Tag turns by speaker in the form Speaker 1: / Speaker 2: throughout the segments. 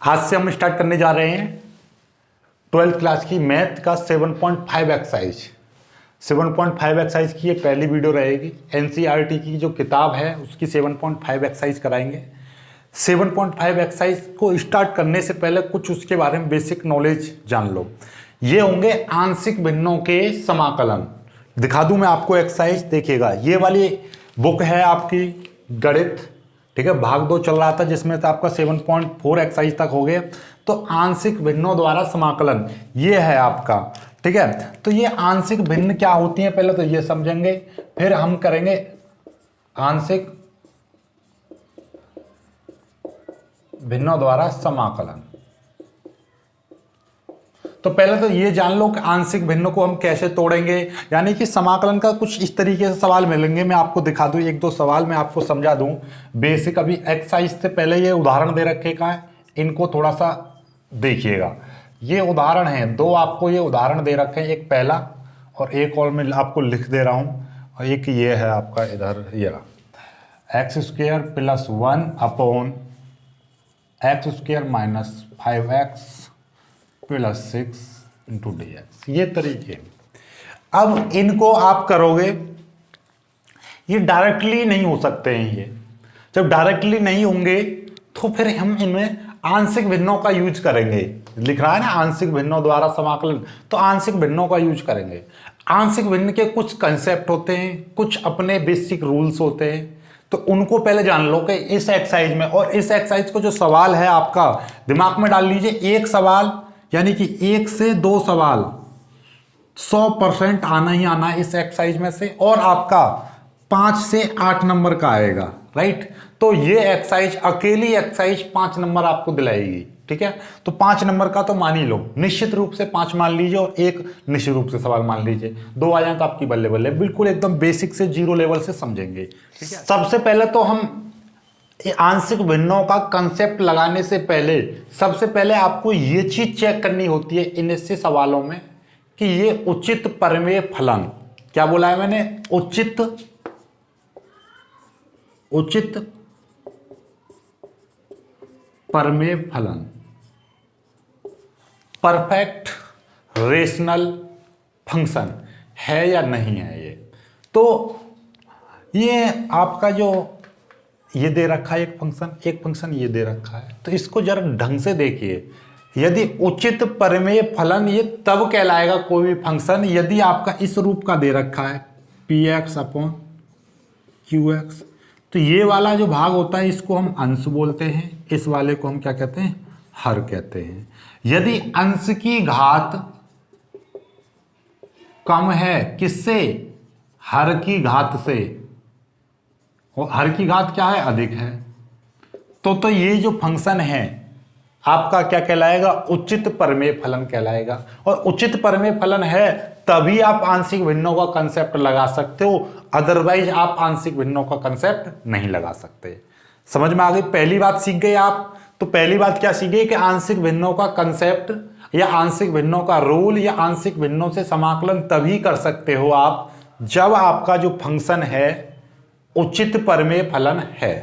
Speaker 1: आज से हम स्टार्ट करने जा रहे हैं 12th क्लास की मैथ का 7.5 एक्सरसाइज। 7.5 एक्सरसाइज की ये पहली वीडियो रहेगी। एनसीईआरटी की जो किताब है उसकी 7.5 एक्सरसाइज कराएंगे। 7.5 एक्सरसाइज को स्टार्ट करने से पहले कुछ उसके बारे में बेसिक नॉलेज जान लो। ये होंगे आंशिक भिन्नों के समाकलन। दिखा दूं मैं आपको एक्सरसाइज, देखिएगा। ये वाली बुक है आपकी गणित, ठीक है, भाग 2 चल रहा था जिसमें तो आपका 7.4 एक्सरसाइज तक हो गया। तो आंशिक भिन्नों द्वारा समाकलन ये है आपका, ठीक है। तो ये आंशिक भिन्न क्या होती है पहले तो ये समझेंगे, फिर हम करेंगे आंशिक भिन्नों द्वारा समाकलन। तो पहले तो ये जान लो कि आंशिक भिन्न को हम कैसे तोड़ेंगे, यानी कि समाकलन का कुछ इस तरीके से सवाल मिलेंगे। मैं आपको दिखा दूं, एक दो सवाल मैं आपको समझा दूं बेसिक। अभी एक्सरसाइज से पहले ये उदाहरण दे रखे का है, इनको थोड़ा सा देखिएगा। ये उदाहरण है दो, आपको ये उदाहरण दे रखे हैं, एक पहला और एक और मैं आपको लिख दे रहा हूं। और एक ये है आपका इधर, ये x² + 1 upon x² - 5x + 6 × dx, ये तरीके। अब इनको आप करोगे, ये डायरेक्टली नहीं हो सकते हैं। ये जब डायरेक्टली नहीं होंगे तो फिर हम इनमें आंशिक भिन्नों का यूज करेंगे। लिख रहा है ना आंशिक भिन्नों द्वारा समाकलन, तो आंशिक भिन्नों का यूज करेंगे। आंशिक भिन्न के कुछ कंसेप्ट होते हैं, कुछ अपने बेसिक रूल्स होते हैं, तो उनको पहले जान लो कि इस एक्सरसाइज में। और इस एक्सरसाइज को जो सवाल है आपका दिमाग में डाल लीजिए, एक सवाल यानी कि 1 से 2 सवाल 100% आना ही आना है इस एक्सरसाइज में से, और आपका 5 से 8 नंबर का आएगा, राइट। तो ये एक्सरसाइज अकेली एक्सरसाइज 5 नंबर आपको दिलाएगी, ठीक है। तो 5 नंबर का तो मान ही लो, निश्चित रूप से 5 मान लीजिए और एक निश्चित रूप से सवाल मान लीजिए। 2 आ जाए तो आपकी बल्ले बल्ले, बिल्कुल एकदम बेसिक से 0 लेवल से समझेंगे, ठीक है। सबसे पहले तो हम आंशिक भिन्नों का कंसेप्ट लगाने से पहले सबसे पहले आपको ये चीज चेक करनी होती है इन ऐसे सवालों में कि ये उचित परिमेय फलन, क्या बोला है मैंने, उचित परिमेय फलन, परफेक्ट रेशनल फंक्शन है या नहीं है। ये तो ये आपका जो ये दे रखा है एक फंक्शन ये दे रखा है, तो इसको जरा ढंग से देखिए। यदि उचित परिमेय फलन ये तब कहलाएगा कोई भी फंक्शन यदि आपका इस रूप का दे रखा है px / qx। तो ये वाला जो भाग होता है इसको हम अंश बोलते हैं, इस वाले को हम क्या कहते हैं, हर कहते हैं। यदि अंश की घात कम है किससे, हर की घात से, और हर की घात क्या है, अधिक है, तो ये जो फंक्शन है आपका क्या कहलाएगा, उचित परिमेय फलन कहलाएगा। और उचित परिमेय फलन है तभी आप आंशिक भिन्नों का कंसेप्ट लगा सकते हो, अदरवाइज आप आंशिक भिन्नों का कंसेप्ट नहीं लगा सकते। समझ में आ गई, पहली बात सीख गए आप। तो पहली बात क्या सीख गए कि आंशिक भिन्नों का कंसेप्ट या आंशिक भिन्नों का रूल या आंशिक भिन्नों से समाकलन तभी कर सकते हो आप जब आपका जो फंक्शन है उचित परिमेय फलन है।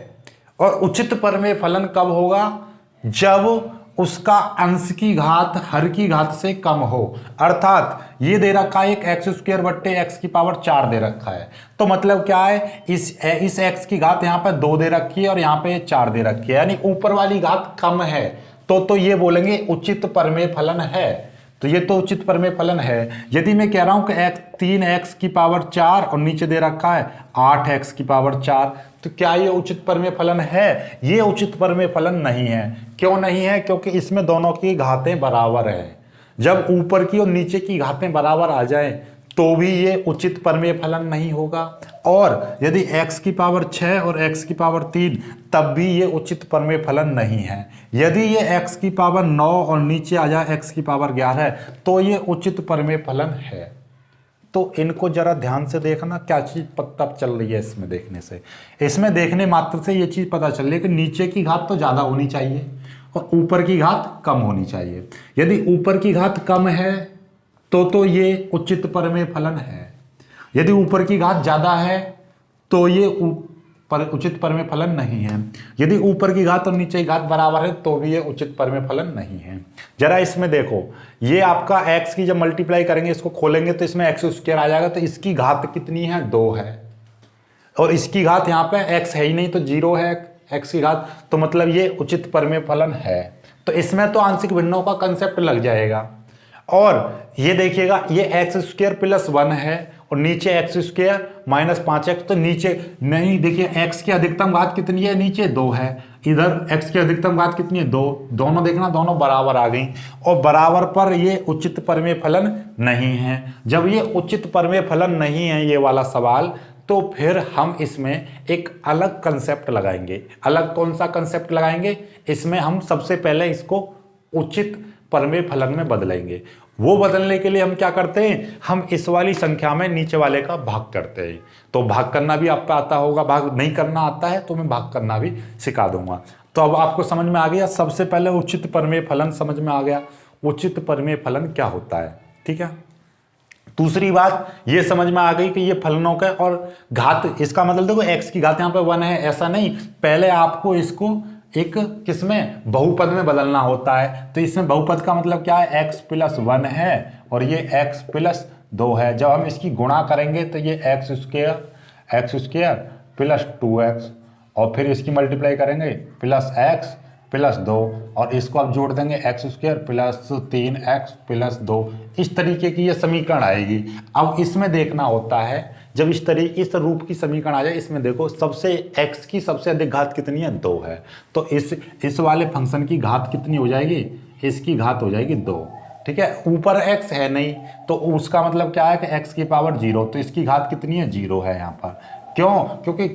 Speaker 1: और उचित परिमेय फलन कब होगा, जब उसका अंश की घात हर की घात से कम हो। अर्थात ये दे रखा है एक x² बट्टे x⁴ दे रखा है, तो मतलब क्या है, इस x की घात यहाँ पर 2 दे रखी है और यहाँ पे 4 दे रखी है, यानी ऊपर वाली घात कम है, तो ये बोलेंगे उचित परिमेय फलन है। तो ये तो उचित परिमेय फलन है। यदि मैं कह रहा हूं कि 3x⁴ और नीचे दे रखा है 8x⁴, तो क्या ये उचित परिमेय फलन है, ये उचित परिमेय फलन नहीं है। क्यों नहीं है, क्योंकि इसमें दोनों की घातें बराबर है। जब ऊपर की और नीचे की घातें बराबर आ जाए तो भी ये उचित परिमेय फलन नहीं होगा। और यदि x⁴ और x⁴ तब भी ये उचित परिमेय फलन नहीं है। यदि ये x⁹ और नीचे आ जाए x⁴ तो ये उचित परिमेय फलन है। तो इनको जरा ध्यान से देखना, क्या चीज पता चल रही है इसमें देखने से। इसमें देखने मात्र से ये चीज पता चल रही है कि नीचे की घात तो ज्यादा होनी चाहिए और ऊपर की घात कम होनी चाहिए। यदि ऊपर की घात कम है तो ये उचित परिमेय फलन है। यदि ऊपर की घात ज्यादा है तो ये पर उचित परिमेय फलन नहीं है। यदि ऊपर की घात और नीचे की घात बराबर है तो भी ये उचित परिमेय फलन नहीं है। जरा इसमें देखो, ये आपका x की जब मल्टीप्लाई करेंगे, इसको खोलेंगे तो इसमें x स्क्वायर आ जाएगा, तो इसकी घात कितनी है, 2 है, और इसकी घात यहाँ पे x है ही नहीं तो 0 है x की घात, तो मतलब ये उचित परिमेय फलन है। तो इसमें तो आंशिक भिन्नों का कंसेप्ट लग जाएगा। और ये देखिएगा, ये एक्स स्क्वायर प्लस 1 है और नीचे एक्स स्क्वायर माइनस 5x, तो नीचे नहीं, देखिए x की अधिकतम घात कितनी है, नीचे 2 है, इधर x की अधिकतम घात कितनी है, 2, दोनों देखना दोनों बराबर आ गई, और बराबर पर ये उचित परिमेय फलन नहीं है। जब ये उचित परिमेय फलन नहीं है ये वाला सवाल, तो फिर हम इसमें एक अलग कंसेप्ट लगाएंगे। अलग कौन सा कंसेप्ट लगाएंगे, इसमें हम सबसे पहले इसको उचित परिमेय फलन में बदलेंगे। वो बदलने के लिए हम क्या करते हैं, हम इस वाली संख्या में नीचे वाले का भाग करते हैं। तो भाग करना भी आपको आता होगा, भाग नहीं करना आता है तो मैं भाग करना भी सिखा दूंगा। तो अब आपको समझ में आ गया, सबसे पहले उचित परिमेय फलन समझ में आ गया, उचित परिमेय फलन क्या होता है, ठीक है। दूसरी बात ये समझ में आ गई कि ये फलनों का और घात, इसका मतलब देखो x की घात यहाँ पे 1 है, ऐसा नहीं, पहले आपको इसको एक किसमें, बहुपद में बदलना होता है। तो इसमें बहुपद का मतलब क्या है, x प्लस 1 है और ये x प्लस 2 है। जब हम इसकी गुणा करेंगे तो ये एक्स स्क्वायर प्लस 2x, और फिर इसकी मल्टीप्लाई करेंगे प्लस x प्लस 2, और इसको आप जोड़ देंगे x square plus 3x plus 2। इस तरीके की ये समीकरण आएगी। अब इसमें देखना होता है, जब इस रूप की समीकरण आ जाए, इसमें देखो सबसे x की सबसे अधिक घात कितनी है, 2 है, तो इस वाले फंक्शन की घात कितनी हो जाएगी, इसकी घात हो जाएगी 2, ठीक है। ऊपर x है नहीं तो उसका मतलब क्या है कि x की पावर 0, तो इसकी घात कितनी है, 0 है यहाँ पर। क्यों, क्योंकि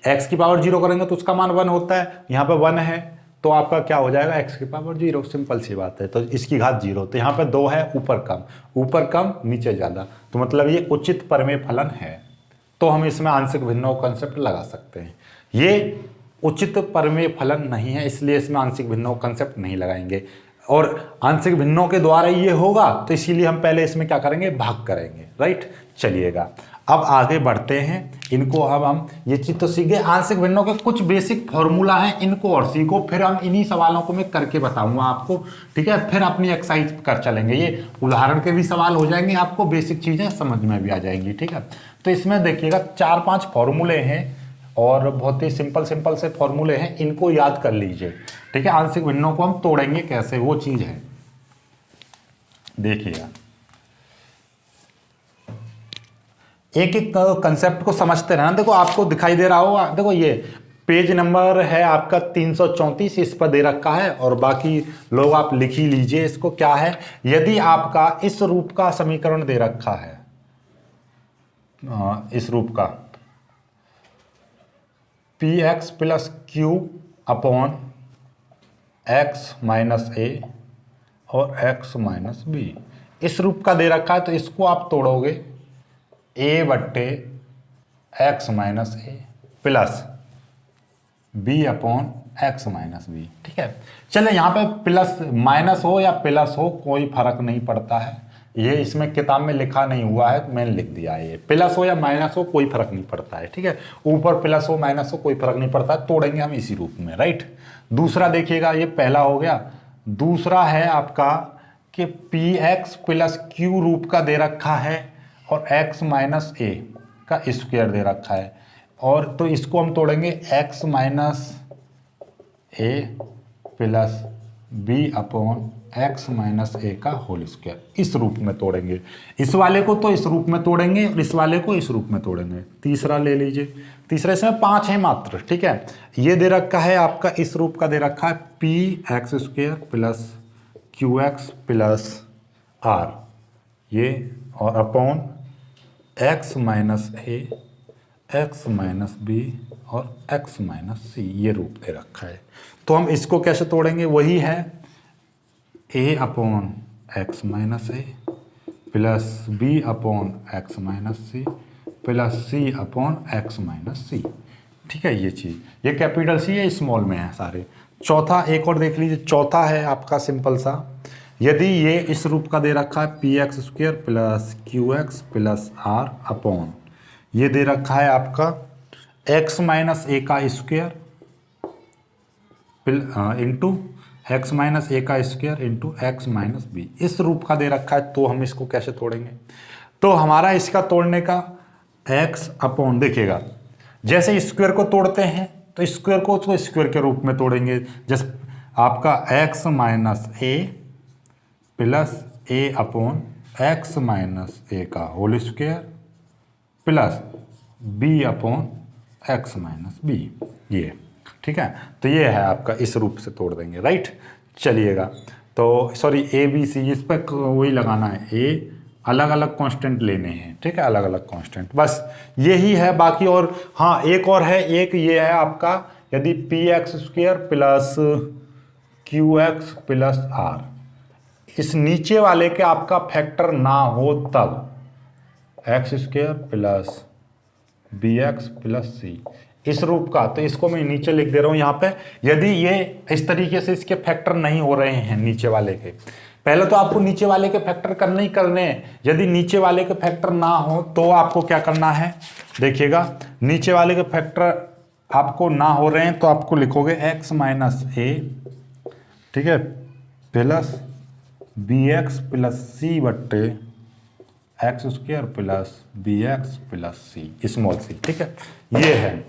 Speaker 1: x की पावर 0 करेंगे तो उसका मान 1 होता है, यहाँ पे 1 है तो आपका क्या हो जाएगा, x की पावर 0, सिंपल सी बात है। तो इसकी घात 0, तो यहाँ पे 2 है, ऊपर कम नीचे ज़्यादा, तो मतलब ये उचित परिमेय फलन है। तो हम इसमें आंशिक भिन्नों कंसेप्ट लगा सकते हैं। ये उचित परिमेय फलन नहीं है, इसलिए इसमें आंशिक भिन्नों कंसेप्ट नहीं लगाएंगे, और आंशिक भिन्नों के द्वारा ये होगा, तो इसीलिए हम पहले इसमें क्या करेंगे, भाग करेंगे, राइट। चलिएगा अब आगे बढ़ते हैं, इनको अब हम ये चीज़ तो सीख गए, आंशिक भिन्नों के कुछ बेसिक फॉर्मूला हैं, इनको और सीखो, फिर हम इन्हीं सवालों को मैं करके बताऊंगा आपको, ठीक है। फिर अपनी एक्सरसाइज कर चलेंगे, ये उदाहरण के भी सवाल हो जाएंगे, आपको बेसिक चीज़ें समझ में भी आ जाएंगी, ठीक है। तो इसमें देखिएगा 4-5 फॉर्मूले हैं और बहुत ही सिंपल से फॉर्मूले हैं, इनको याद कर लीजिए, ठीक है। आंशिक भिन्नों को हम तोड़ेंगे कैसे, वो चीज़ है, देखिएगा एक एक कंसेप्ट को समझते रहना। देखो आपको दिखाई दे रहा होगा, देखो ये पेज नंबर है आपका 334, इस पर दे रखा है, और बाकी लोग आप लिख ही लीजिए इसको। क्या है, यदि आपका इस रूप का समीकरण दे रखा है, इस रूप का px plus q upon x minus a और x माइनस बी, इस रूप का दे रखा है, तो इसको आप तोड़ोगे a बट्टे एक्स माइनस ए plus B upon x minus b, ठीक है। चले यहाँ पे प्लस माइनस हो या प्लस हो कोई फर्क नहीं पड़ता है, ये इसमें किताब में लिखा नहीं हुआ है, मैंने लिख दिया है, ये प्लस हो या माइनस हो कोई फर्क नहीं पड़ता है, ठीक है। ऊपर प्लस हो माइनस हो कोई फर्क नहीं पड़ता है, तोड़ेंगे हम इसी रूप में, राइट। दूसरा देखिएगा, ये पहला हो गया। दूसरा है आपका कि पी एक्स प्लस क्यू रूप का दे रखा है और x माइनस ए का स्क्वायर दे रखा है, और तो इसको हम तोड़ेंगे x माइनस ए plus B upon x minus ए का होल स्क्वायर, इस रूप में तोड़ेंगे। इस वाले को तो इस रूप में तोड़ेंगे और इस वाले को इस रूप में तोड़ेंगे। तीसरा ले लीजिए, तीसरे इसमें 5 है मात्र, ठीक है। ये दे रखा है आपका, इस रूप का दे रखा है P x square plus Q x plus R, ये और अपॉन x माइनस ए, एक्स माइनस बी और x माइनस सी, ये रूप दे रखा है। तो हम इसको कैसे तोड़ेंगे, वही है a upon x minus A plus B upon x minus c plus c upon x minus c, ठीक है। ये चीज़, ये कैपिटल सी है, स्मॉल में है सारे। चौथा एक और देख लीजिए, चौथा है आपका सिंपल सा, यदि ये इस रूप का दे रखा है P x square plus Q x plus R upon, ये दे रखा है आपका एक्स माइनस ए का स्क्वायर इंटू एक्स माइनस ए का square into X minus B, इस रूप का दे रखा है। तो हम इसको कैसे तोड़ेंगे? तो हमारा इसका तोड़ने का एक्स अपॉन, देखिएगा जैसे स्क्वायर को तोड़ते हैं तो स्क्वायर को तो स्क्वायर के रूप में तोड़ेंगे। जैसे आपका X minus A plus A upon x minus ए का whole square plus B upon x minus B, ये ठीक है। तो ये है आपका, इस रूप से तोड़ देंगे, राइट। चलिएगा, तो सॉरी ए बी सी, इस पर वही लगाना है, ए अलग अलग कांस्टेंट लेने हैं, ठीक है, अलग अलग कांस्टेंट, बस यही है। बाकी और हाँ एक और है, एक ये है आपका, यदि p x square plus Q x plus r इस नीचे वाले के आपका फैक्टर ना हो तब x square plus b x plus c, इस रूप का। तो इसको मैं नीचे लिख दे रहा हूं यहाँ पे। यदि ये इस तरीके से इसके फैक्टर नहीं हो रहे हैं नीचे वाले के, पहले तो आपको नीचे वाले के फैक्टर करने ही करने हैं। यदि नीचे वाले के फैक्टर ना हो तो आपको क्या करना है, देखिएगा नीचे वाले के फैक्टर आपको ना हो रहे हैं तो आपको लिखोगे एक्स माइनस ए, ठीक है, plus b x plus c बट्टे x square plus b x plus c small c, ठीक है, ये है।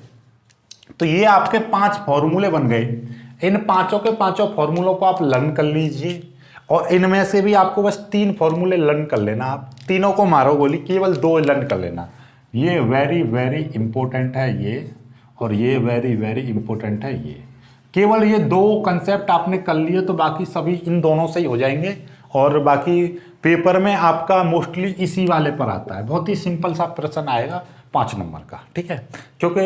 Speaker 1: तो ये आपके 5 फॉर्मूले बन गए। इन पांचों के पांचों फॉर्मूलों को आप लर्न कर लीजिए और इनमें से भी आपको बस 3 फॉर्मूले लर्न कर लेना। आप तीनों को मारो गोली, केवल 2 लर्न कर लेना। ये वेरी वेरी इंपॉर्टेंट है ये, और ये वेरी वेरी इंपॉर्टेंट है ये। केवल ये 2 कंसेप्ट आपने कर लिए तो बाकी सभी इन दोनों से ही हो जाएंगे। और बाकी पेपर में आपका मोस्टली इसी वाले पर आता है, बहुत ही सिंपल सा प्रश्न आएगा 5 नंबर का, ठीक है। क्योंकि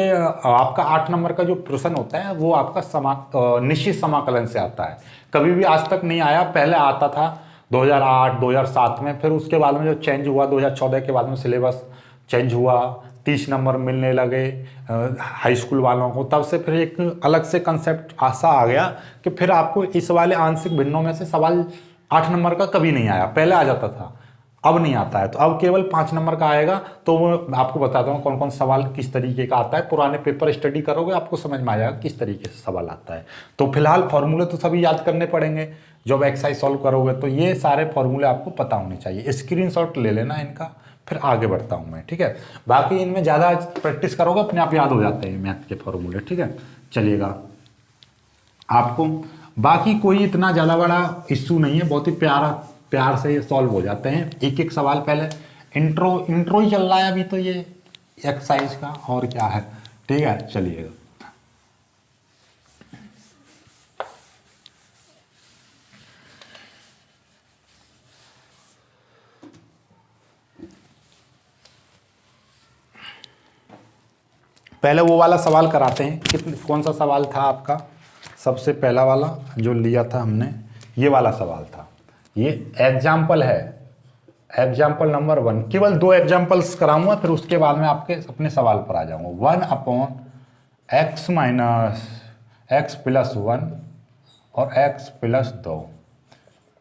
Speaker 1: आपका 8 नंबर का जो प्रश्न होता है वो आपका निश्चित समाकलन से आता है। कभी भी आज तक नहीं आया, पहले आता था 2008 2007 में, फिर उसके बाद में जो चेंज हुआ 2014 के बाद में सिलेबस चेंज हुआ, 30 नंबर मिलने लगे हाई स्कूल वालों को, तब से फिर एक अलग से कंसेप्ट ऐसा आ गया कि फिर आपको इस वाले आंशिक भिन्नों में से सवाल 8 नंबर का कभी नहीं आया। पहले आ जाता था, अब नहीं आता है। तो अब केवल 5 नंबर का आएगा। तो वो आपको बताता हूँ कौन कौन सवाल किस तरीके का आता है। पुराने पेपर स्टडी करोगे आपको समझ में आ जाएगा किस तरीके से सवाल आता है। तो फिलहाल फॉर्मूले तो सभी याद करने पड़ेंगे जब एक्सरसाइज सॉल्व करोगे, तो ये सारे फॉर्मूले आपको पता होने चाहिए। स्क्रीनशॉट ले लेना इनका, फिर आगे बढ़ता हूँ मैं, ठीक है। बाकी इनमें ज़्यादा प्रैक्टिस करोगे अपने आप याद हो जाते हैं मैथ के फॉर्मूले, ठीक है। चलिएगा, आपको बाकी कोई इतना ज़्यादा बड़ा इश्यू नहीं है, बहुत ही प्यार से ये सॉल्व हो जाते हैं। एक एक सवाल, पहले इंट्रो ही चल रहा है अभी तो ये एक्सरसाइज का, और क्या है, ठीक है। चलिएगा, पहले वो वाला सवाल कराते हैं। कौन सा सवाल था आपका? सबसे पहला वाला जो लिया था हमने, ये वाला सवाल था। ये एग्जाम्पल है, एग्जाम्पल नंबर 1। केवल 2 एग्जाम्पल्स कराऊंगा, फिर उसके बाद में आपके अपने सवाल पर आ जाऊंगा। 1 upon x minus x plus 1 और x plus 2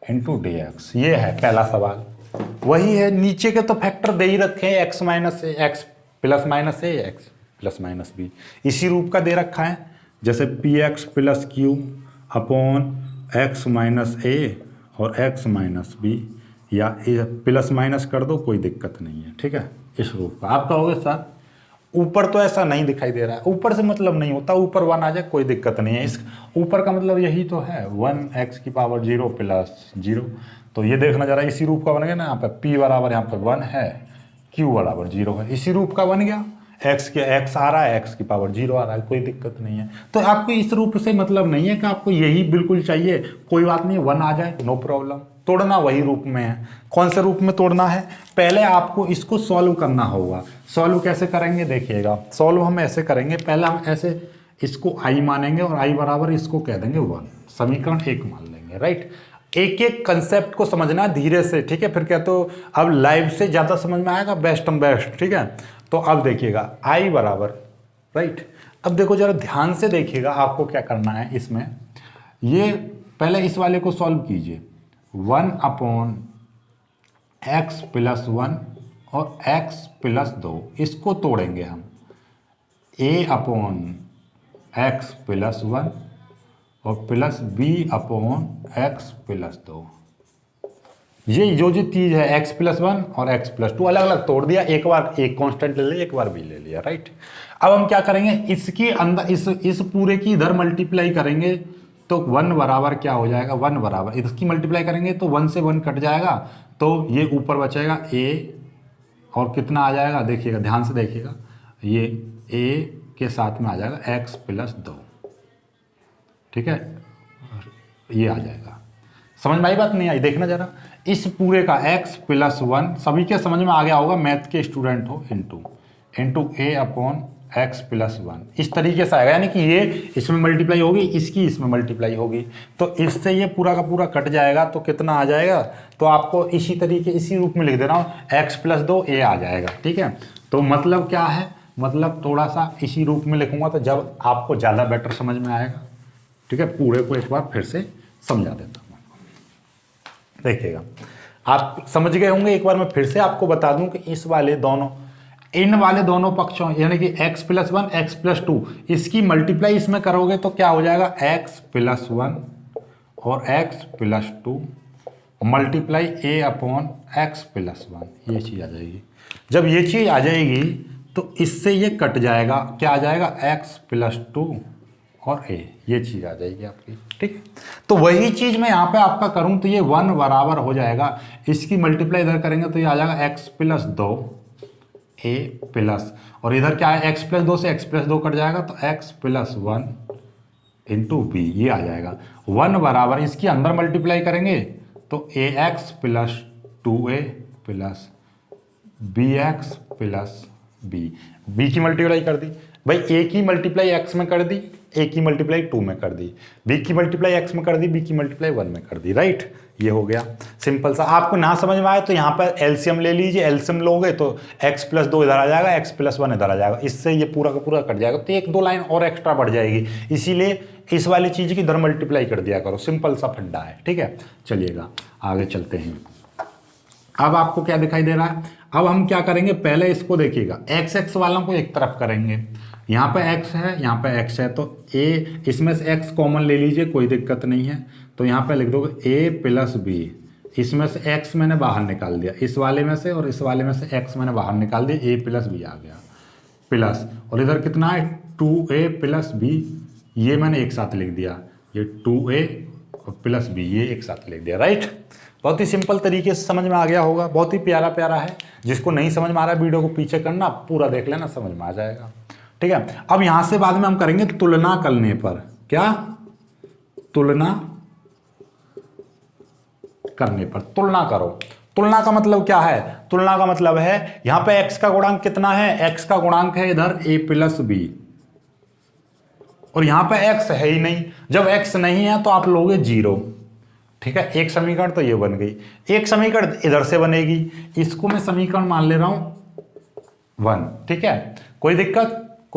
Speaker 1: into D x, ये है पहला सवाल। वही है, नीचे के तो फैक्टर दे ही रखे हैं, एक्स माइनस ए एक्स प्लस माइनस ए एक्स प्लस माइनस बी, इसी रूप का दे रखा है। जैसे p x plus q upon x minus a और एक्स माइनस बी, या प्लस माइनस कर दो, कोई दिक्कत नहीं है, ठीक है। इस रूप का आप कहोगे सर ऊपर तो ऐसा नहीं दिखाई दे रहा है, ऊपर से मतलब नहीं होता, ऊपर 1 आ जाए कोई दिक्कत नहीं है। इस ऊपर का मतलब यही तो है, 1 x की पावर 0 प्लस 0। तो ये देखना जरा, इसी रूप का बन गया ना, यहाँ पे p बराबर यहाँ पे 1 है, q बराबर 0 है, इसी रूप का बन गया। x आ रहा है, x की पावर 0 आ रहा है, कोई दिक्कत नहीं है। तो आपको इस रूप से मतलब नहीं है कि आपको यही बिल्कुल चाहिए, कोई बात नहीं, 1 आ जाए नो प्रॉब्लम। तोड़ना वही रूप में है। कौन से रूप में तोड़ना है? पहले आपको इसको सॉल्व करना होगा। सॉल्व कैसे करेंगे देखिएगा। सॉल्व हम ऐसे करेंगे, पहले हम ऐसे इसको i मानेंगे और i बराबर इसको कह देंगे 1, समीकरण 1 मान लेंगे, राइट। एक एक कंसेप्ट को समझना धीरे से, ठीक है। फिर क्या, तो अब लाइव से ज़्यादा समझ में आएगा, बेस्ट बेस्ट, ठीक है। तो अब देखिएगा i बराबर, राइट। अब देखो जरा ध्यान से देखिएगा, आपको क्या करना है इसमें। ये पहले इस वाले को सॉल्व कीजिए, 1 अपॉन एक्स प्लस 1 और x प्लस 2, इसको तोड़ेंगे हम। ए अपॉन एक्स प्लस 1 और plus B upon X plus 2। ये जो चीज़ है एक्स प्लस 1 और एक्स प्लस 2 अलग अलग तोड़ दिया, एक बार एक कांस्टेंट ले लिया, एक बार बी ले लिया, राइट। अब हम क्या करेंगे, इसके अंदर इस पूरे की इधर मल्टीप्लाई करेंगे तो 1 बराबर क्या हो जाएगा, 1 बराबर इसकी मल्टीप्लाई करेंगे तो 1 से 1 कट जाएगा, तो ये ऊपर बचेगा ए और कितना आ जाएगा, देखिएगा ध्यान से देखिएगा, ये ए के साथ में आ जाएगा एक्स प्लस 2, ठीक है, ये आ जाएगा। समझ में आई बात, नहीं आई, देखना जरा, इस पूरे का x प्लस 1 सभी के समझ में आ गया होगा, मैथ के स्टूडेंट हो, इंटू ए अपॉन एक्स प्लस 1 इस तरीके से आएगा, यानी कि ये इसमें मल्टीप्लाई होगी, इसकी इसमें मल्टीप्लाई होगी, तो इससे ये पूरा का पूरा कट जाएगा, तो कितना आ जाएगा, तो आपको इसी तरीके इसी रूप में लिख दे रहा हूँ, x प्लस 2 ए आ जाएगा, ठीक है। तो मतलब क्या है, मतलब थोड़ा सा इसी रूप में लिखूंगा तो जब आपको ज़्यादा बेटर समझ में आएगा, ठीक है। पूरे को एक बार फिर से समझा देता हूँ, देखिएगा आप समझ गए होंगे। एक बार मैं फिर से आपको बता दूं कि इन वाले दोनों पक्षों यानी कि x प्लस 1 x प्लस 2 इसकी मल्टीप्लाई इसमें करोगे तो क्या हो जाएगा, x प्लस 1 और x plus 2 multiply a upon x plus 1, ये चीज़ आ जाएगी। जब ये चीज़ आ जाएगी तो इससे ये कट जाएगा, क्या आ जाएगा, x प्लस 2 और a, ये चीज़ आ जाएगी आपकी, ठीक। तो वही चीज़ मैं यहाँ पे आपका करूँ तो ये 1 बराबर हो जाएगा, इसकी मल्टीप्लाई इधर करेंगे तो ये आ जाएगा x प्लस 2 a प्लस, और इधर क्या है, x प्लस 2 से x प्लस 2 कट जाएगा तो x प्लस 1 इंटू बी, ये आ जाएगा 1 बराबर, इसकी अंदर मल्टीप्लाई करेंगे तो ax plus 2a plus bx plus b की मल्टीप्लाई कर दी भाई, a की मल्टीप्लाई x में कर दी, a की मल्टीप्लाई 2 में कर दी, b की मल्टीप्लाई x में कर दी, b की मल्टीप्लाई 1 में कर दी, राइट। ये हो गया सिंपल सा। आपको ना समझ में आए तो यहाँ पर एलसीएम ले लीजिए, एलसीएम लोगे तो x प्लस 2 इधर आ जाएगा, x प्लस 1 इधर आ जाएगा, इससे ये पूरा का पूरा कट जाएगा, तो 1-2 लाइन और एक्स्ट्रा बढ़ जाएगी, इसीलिए इस वाली चीज़ की इधर मल्टीप्लाई कर दिया करो, सिंपल सा फंडा है, ठीक है। चलिएगा आगे चलते हैं। अब आपको क्या दिखाई दे रहा है, अब हम क्या करेंगे, पहले इसको देखिएगा, x वालों को एक तरफ करेंगे, यहाँ पे x है, यहाँ पे x है, तो a इसमें से x कॉमन ले लीजिए, कोई दिक्कत नहीं है, तो यहाँ पे लिख दोगे a प्लस बी, इसमें से x मैंने बाहर निकाल दिया, इस वाले में से और इस वाले में से x मैंने बाहर निकाल दिया, a प्लस बी आ गया, प्लस, और इधर कितना है 2a प्लस बी, ये मैंने एक साथ लिख दिया, ये 2a और प्लस बी, ये एक साथ लिख दिया, राइट। बहुत ही सिंपल तरीके से समझ में आ गया होगा, बहुत ही प्यारा प्यारा है। जिसको नहीं समझ में आ रहा है वीडियो को पीछे करना, पूरा देख लेना, समझ में आ जाएगा, ठीक है। अब यहां से बाद में हम करेंगे तुलना करने पर, क्या, तुलना करने पर, तुलना करो। तुलना का मतलब क्या है, तुलना का मतलब है यहां पे x का गुणांक कितना है, x का गुणांक है इधर a प्लस बी, और यहां पे x है ही नहीं, जब x नहीं है तो आप लोगे 0, ठीक है। एक समीकरण तो ये बन गई, एक समीकरण इधर से बनेगी, इसको मैं समीकरण मान ले रहा हूं 1, ठीक है। कोई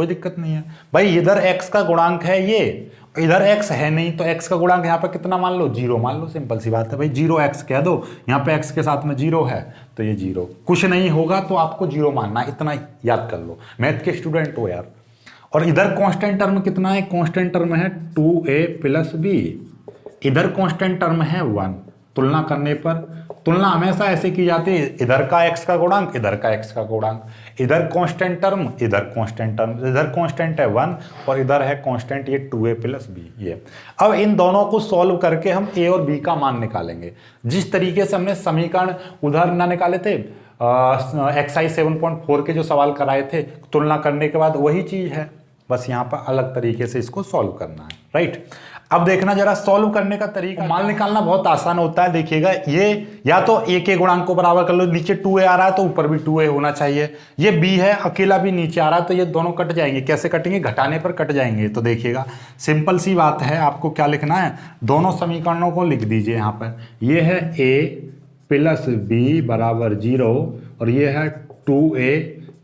Speaker 1: दिक्कत नहीं है भाई, इधर x का गुणांक है ये, इधर x है नहीं, तो x का गुणांक यहाँ पे कितना मान लो, 0 मान लो, सिंपल सी बात है भाई, 0x कह दो, यहाँ पे x के साथ में 0 है तो ये 0, कुछ नहीं होगा तो आपको 0 मानना, इतना याद कर लो, मैथ के स्टूडेंट हो यार। और इधर कांस्टेंट टर्म कितना है, कांस्टेंट टर्म है 2a प्लस बी, इधर कांस्टेंट टर्म है 1। तुलना करने पर, तुलना हमेशा ऐसे की जाती है, इधर का x का गुणांक, इधर का x का गुणांक, इधर कांस्टेंट टर्म, इधर कांस्टेंट टर्म, इधर कांस्टेंट है 1 और इधर है कांस्टेंट ये 2a प्लस बी, ये। अब इन दोनों को सॉल्व करके हम a और b का मान निकालेंगे, जिस तरीके से हमने समीकरण उधर ना निकाले थे, एक्सरसाइज 7.4 के जो सवाल कराए थे तुलना करने के बाद, वही चीज है, बस यहाँ पर अलग तरीके से इसको सॉल्व करना है, राइट। अब देखना जरा सॉल्व करने का तरीका, मान निकालना बहुत आसान होता है, देखिएगा ये या तो a के गुणांक को बराबर कर लो, नीचे 2a आ रहा है तो ऊपर भी 2a होना चाहिए, ये b है अकेला भी नीचे आ रहा है तो ये दोनों कट जाएंगे, कैसे कटेंगे, घटाने पर कट जाएंगे। तो देखिएगा सिंपल सी बात है, आपको क्या लिखना है, दोनों समीकरणों को लिख दीजिए यहाँ पर, ये है a प्लस बी बराबर 0 और ये है 2a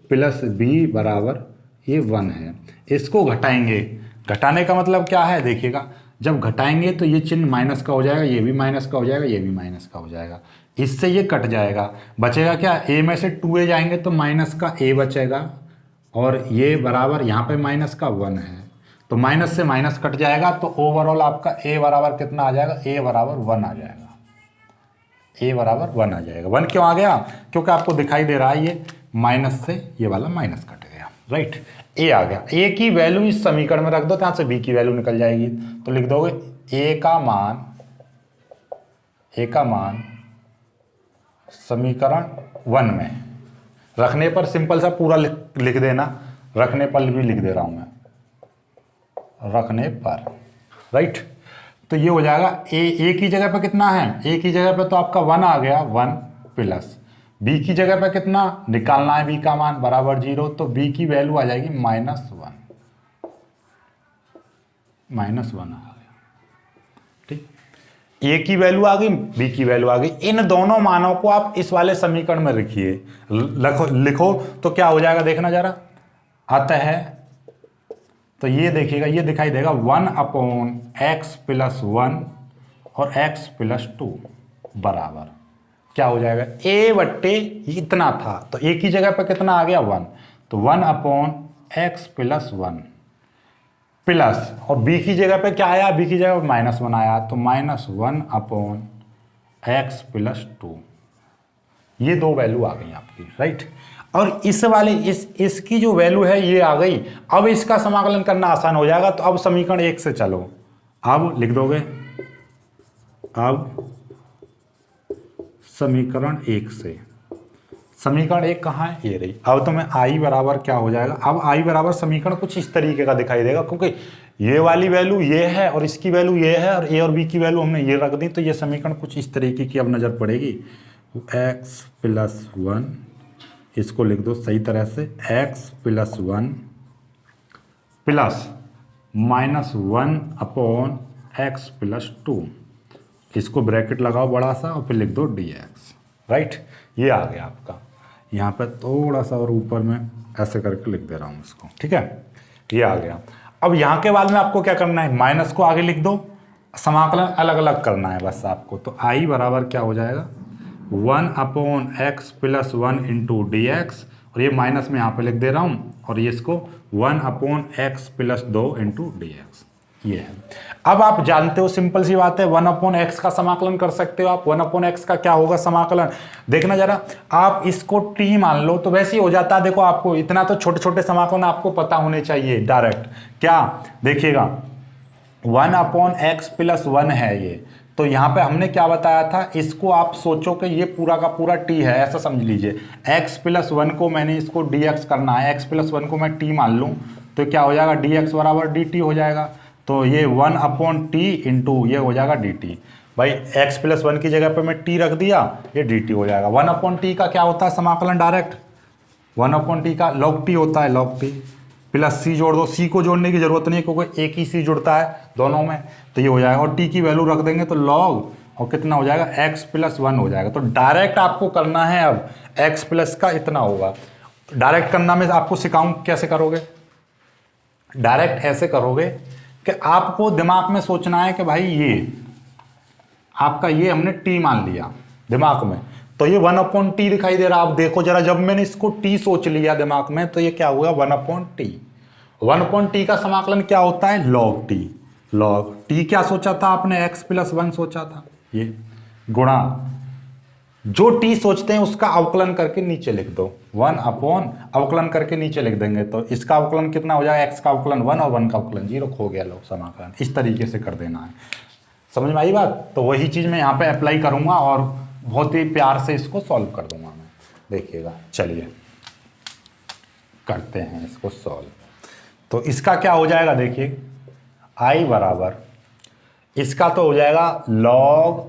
Speaker 1: प्लस बी बराबर ये 1 है, इसको घटाएंगे। घटाने का मतलब क्या है, देखिएगा जब घटाएंगे तो ये चिन्ह माइनस का हो जाएगा, ये भी माइनस का हो जाएगा, ये भी माइनस का हो जाएगा, इससे ये कट जाएगा, बचेगा क्या, a में से 2a जाएंगे तो माइनस का a बचेगा और ये बराबर यहाँ पे माइनस का 1 है, तो माइनस से माइनस कट जाएगा, तो ओवरऑल आपका ए बराबर कितना आ जाएगा, ए बराबर 1 आ जाएगा, ए बराबर 1 आ जाएगा। 1 क्यों आ गया, क्योंकि आपको दिखाई दे रहा है ये माइनस से ये वाला माइनस कट गया, राइट। ए आ गया। ए की वैल्यू इस समीकरण में रख दो, तो यहाँ से बी की वैल्यू निकल जाएगी, तो लिख दोगे ए का मान समीकरण 1 में रखने पर, सिंपल सा पूरा लिख देना, रखने पर भी लिख दे रहा हूं मैं, रखने पर, राइट। तो ये हो जाएगा ए की जगह पे कितना है, ए की जगह पे तो आपका 1 आ गया, 1 प्लस बी की जगह पे कितना निकालना है, बी का मान बराबर 0, तो बी की वैल्यू आ जाएगी -1 आ गया, ठीक। ए की वैल्यू आ गई, बी की वैल्यू आ गई। इन दोनों मानों को आप इस वाले समीकरण में रखिए, लिखो तो क्या हो जाएगा, देखना जरा। अतः तो ये देखिएगा, ये दिखाई देगा 1/x + 1 और x + 2 बराबर क्या हो जाएगा, a/, इतना था तो a की जगह पर कितना आ गया 1, तो 1/x + 1 प्लस, और b की जगह पे क्या आया, b की जगह पर -1 आया, तो -1/x + 2, ये दो वैल्यू आ गई आपकी, राइट। और इस वाले इसकी जो वैल्यू है ये आ गई। अब इसका समाकलन करना आसान हो जाएगा, तो अब समीकरण 1 से चलो, अब लिख दोगे, अब समीकरण 1 से, समीकरण 1 कहाँ है, ये रही। अब तो मैं आई बराबर क्या हो जाएगा, अब आई बराबर समीकरण कुछ इस तरीके का दिखाई देगा, क्योंकि ये वाली वैल्यू ये है और इसकी वैल्यू ये है, और ए और बी की वैल्यू हमने ये रख दी, तो ये समीकरण कुछ इस तरीके की अब नजर पड़ेगी। x + 1, इसको लिख दो सही तरह से, x + 1 प्लस -1/x + 2, इसको ब्रैकेट लगाओ बड़ा सा और फिर लिख दो dx, राइट। ये आ गया आपका, यहाँ पे थोड़ा सा और ऊपर में ऐसे करके लिख दे रहा हूँ इसको, ठीक है, ये आ गया। अब यहाँ के बाद में आपको क्या करना है, माइनस को आगे लिख दो, समाकलन अलग अलग करना है बस आपको। तो आई बराबर क्या हो जाएगा, 1/x + 1 × dx, और ये माइनस में यहाँ पे लिख दे रहा हूँ, और ये इसको 1/x + 2 × dx, ये है। अब आप जानते हो, सिंपल सी बात है, 1/x का समाकलन कर सकते हो आप। 1/x का क्या होगा समाकलन, देखना जरा, आप इसको t मान लो तो वैसे ही हो जाता है। देखो आपको इतना तो छोटे छोटे समाकलन आपको पता होने चाहिए डायरेक्ट। क्या देखिएगा, 1/x + 1 है ये, तो यहाँ पे हमने क्या बताया था, इसको आप सोचो कि ये पूरा का पूरा t है, ऐसा समझ लीजिए। x + 1 को मैंने इसको dx करना है, x + 1 को मैं t मान लूँ तो क्या हो जाएगा, dx बराबर dt हो जाएगा। तो ये 1/t × ये हो जाएगा dt। भाई x + 1 की जगह पे मैं t रख दिया, ये dt हो जाएगा। 1/t का क्या होता है समाकलन डायरेक्ट, 1/t का log t होता है, log t प्लस c जोड़ दो, c को जोड़ने की जरूरत नहीं क्योंकि एक ही c जुड़ता है दोनों में, तो ये हो जाएगा। और t की वैल्यू रख देंगे तो log, और कितना हो जाएगा, x + 1 हो जाएगा। तो डायरेक्ट आपको करना है, अब x प्लस का इतना होगा। डायरेक्ट करना में आपको सिखाऊं कैसे करोगे, डायरेक्ट ऐसे करोगे कि आपको दिमाग में सोचना है कि भाई ये आपका, ये हमने t मान लिया दिमाग में, तो ये 1/t दिखाई दे रहा। आप देखो जरा, जब मैंने इसको t सोच लिया दिमाग में, तो ये क्या हुआ, 1/t। 1/t का समाकलन क्या होता है, log t। log t क्या सोचा था आपने, x + 1 सोचा था, ये गुणा जो t सोचते हैं उसका अवकलन करके नीचे लिख दो, 1/ अवकलन करके नीचे लिख देंगे, तो इसका अवकलन कितना हो जाएगा, x का अवकलन 1 और 1 का अवकलन 0, खो गया लो समाकलन। इस तरीके से कर देना है, समझ में आई बात। तो वही चीज़ मैं यहाँ पे अप्लाई करूँगा और बहुत ही प्यार से इसको सॉल्व कर दूंगा मैं, देखिएगा। चलिए करते हैं इसको सॉल्व। तो इसका क्या हो जाएगा, देखिए i बराबर, इसका तो हो जाएगा log,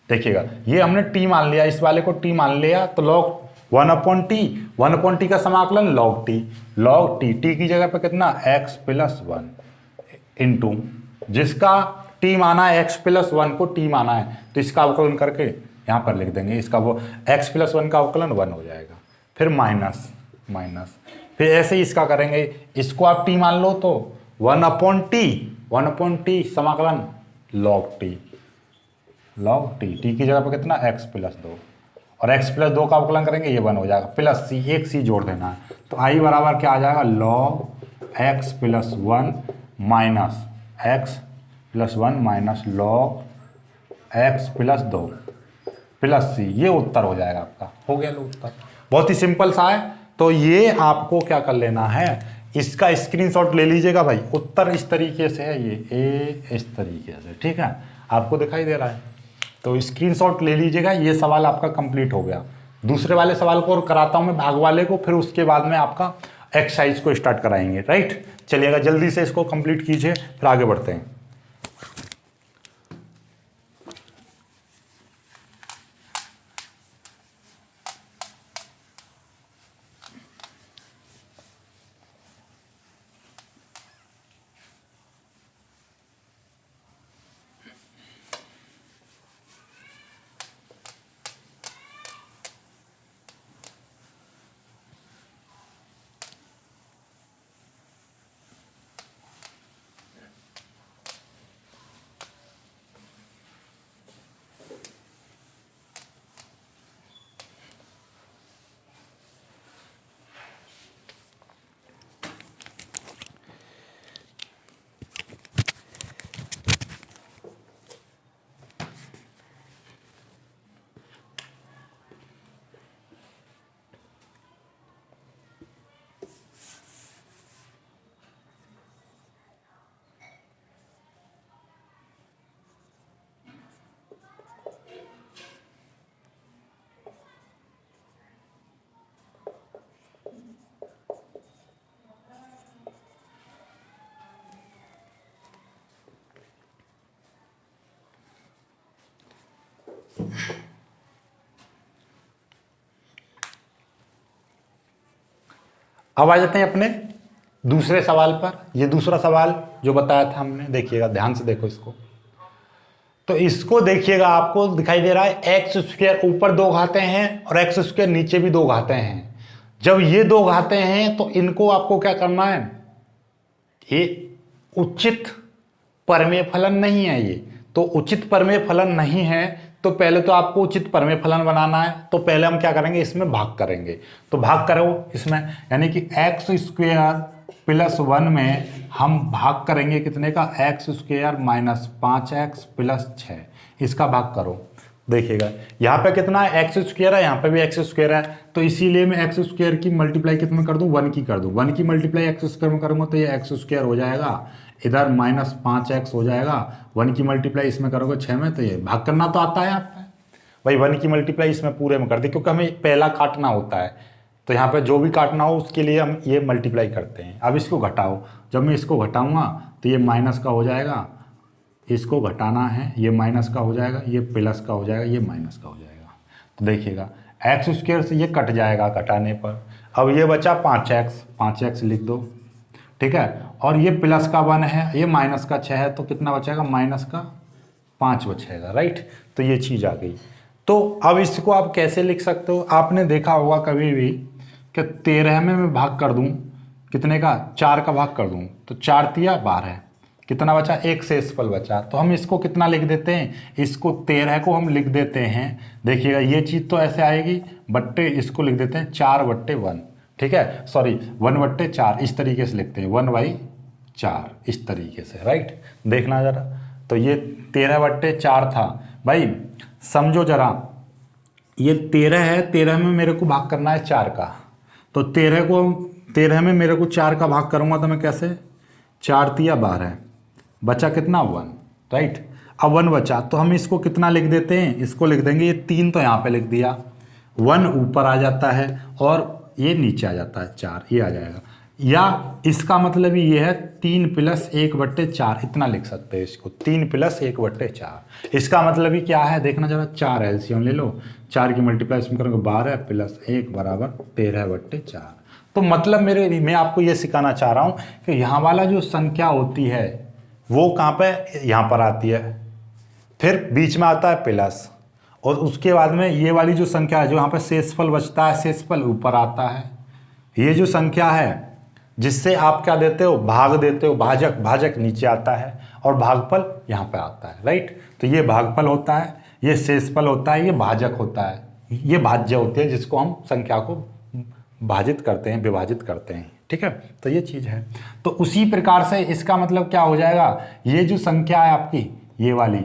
Speaker 1: देखिएगा ये हमने t मान लिया, इस वाले को t मान लिया, तो log 1/t, 1/t का समाकलन log t, log t की जगह पे कितना, x + 1 इंटू, जिसका t माना है, x + 1 को t माना है, तो इसका अवकलन करके यहाँ पर लिख देंगे, इसका वो x + 1 का अवकलन 1 हो जाएगा, फिर माइनस, फिर ऐसे ही इसका करेंगे, इसको आप t मान लो तो 1/t समाकलन log t, t की जगह पर कितना, x + 2, और x प्लस 2 का अवकलन करेंगे ये 1 हो जाएगा, प्लस सी, एक सी जोड़ देना है। तो i बराबर क्या आ जाएगा, log x plus 1 minus x plus 1 minus log x plus 2 plus c, ये उत्तर हो जाएगा आपका। हो गया लो उत्तर, बहुत ही सिंपल सा है। तो ये आपको क्या कर लेना है, इसका स्क्रीनशॉट ले लीजिएगा भाई। उत्तर इस तरीके से है, ये ए इस तरीके से, ठीक है, आपको दिखाई दे रहा है, तो स्क्रीनशॉट ले लीजिएगा। ये सवाल आपका कंप्लीट हो गया। दूसरे वाले सवाल को और कराता हूं मैं भाग वाले को, फिर उसके बाद में आपका एक्सरसाइज को स्टार्ट कराएंगे, राइट। चलिएगा जल्दी से इसको कंप्लीट कीजिए, फिर आगे बढ़ते हैं। अब आ जाते हैं अपने दूसरे सवाल पर। ये दूसरा सवाल जो बताया था हमने, देखिएगा ध्यान से देखो इसको। तो इसको देखिएगा, आपको दिखाई दे रहा है एक्स स्क्वायर ऊपर 2 घातें हैं और एक्स स्क्वायर नीचे भी 2 घातें हैं। जब ये 2 घातें हैं तो इनको आपको क्या करना है, ये उचित परमेय फलन नहीं है। ये तो उचित परमेय फलन नहीं है, तो पहले तो आपको उचित परमेय फलन बनाना है। तो पहले हम क्या करेंगे, इसमें भाग करेंगे। तो भाग करो इसमें, यानी कि एक्स स्क्वायर प्लस 1 में हम भाग करेंगे कितने का, x square minus 5x plus 6, इसका भाग करो। देखिएगा यहाँ पे कितना है, एक्स स्क्वायर है, यहाँ पे भी एक्स स्क्वायर है, तो इसीलिए मैं एक्स स्क्वायर की मल्टीप्लाई कितने कर दूँ, 1 की कर दूँ। 1 की मल्टीप्लाई एक्स स्क्वायर में करूँगा तो ये एक्स स्क्वायर हो जाएगा, इधर माइनस 5x हो जाएगा। 1 की मल्टीप्लाई इसमें करोगे 6 में, तो ये भाग करना तो आता है आपको भाई। 1 की मल्टीप्लाई इसमें पूरे में कर दी, क्योंकि हमें पहला काटना होता है, तो यहाँ पे जो भी काटना हो उसके लिए हम ये मल्टीप्लाई करते हैं। अब इसको घटाओ, जब मैं इसको घटाऊंगा तो ये माइनस का हो जाएगा, इसको घटाना है, ये माइनस का हो जाएगा, ये प्लस का हो जाएगा, ये माइनस का हो जाएगा। तो देखिएगा एक्स स्क्वायर से ये कट जाएगा घटाने पर। अब ये बचा 5x लिख दो, ठीक है, और ये प्लस का 1 है, ये माइनस का 6 है, तो कितना बचेगा, माइनस का 5 बचेगा, राइट। तो ये चीज़ आ गई। तो अब इसको आप कैसे लिख सकते हो, आपने देखा होगा कभी भी कि 13 में मैं भाग कर दूं कितने का, 4 का भाग कर दूं, तो 4 तिया 12, कितना बचा, एक शेषफल बचा। तो हम इसको कितना लिख देते हैं, इसको 13 को हम लिख देते हैं। देखिएगा ये चीज़ तो ऐसे आएगी, बट्टे इसको लिख देते हैं 4/1, ठीक है, सॉरी 1/4, इस तरीके से लिखते हैं 1/4, इस तरीके से, राइट। देखना ज़रा, तो ये 13/4 था भाई। समझो जरा, ये 13 है, 13 में मेरे को भाग करना है 4 का, तो 13 में मेरे को 4 का भाग करूँगा तो मैं कैसे, 4 तिया 12, बचा कितना 1, राइट। अब 1 बचा, तो हम इसको कितना लिख देते हैं, इसको लिख देंगे, ये 3 तो यहाँ पे लिख दिया, 1 ऊपर आ जाता है और ये नीचे आ जाता है 4, ये आ जाएगा। या इसका मतलब ये है 3 + 1/4, इतना लिख सकते हैं इसको, 3 + 1/4। इसका मतलब ही क्या है, देखना जरा, 4 एलसीएम ले लो, 4 की मल्टीप्लाई इसमें करोगे 12 + 1 = 13/4। तो मतलब मैं आपको ये सिखाना चाह रहा हूँ कि यहाँ वाला जो संख्या होती है वो कहाँ पे, यहाँ पर आती है, फिर बीच में आता है प्लस, और उसके बाद में ये वाली जो संख्या है जो यहाँ पे शेषफल बचता है, शेषफल ऊपर आता है। ये जो संख्या है जिससे आप क्या देते हो, भाग देते हो, भाजक नीचे आता है और भागफल यहाँ पे आता है, राइट। तो ये भागफल होता है, ये शेषफल होता है, ये भाजक होता है, ये भाज्य होती है जिसको हम संख्या को भाजित करते हैं, विभाजित करते हैं, ठीक है। तो ये चीज़ है। तो उसी प्रकार से इसका मतलब क्या हो जाएगा, ये जो संख्या है आपकी ये वाली,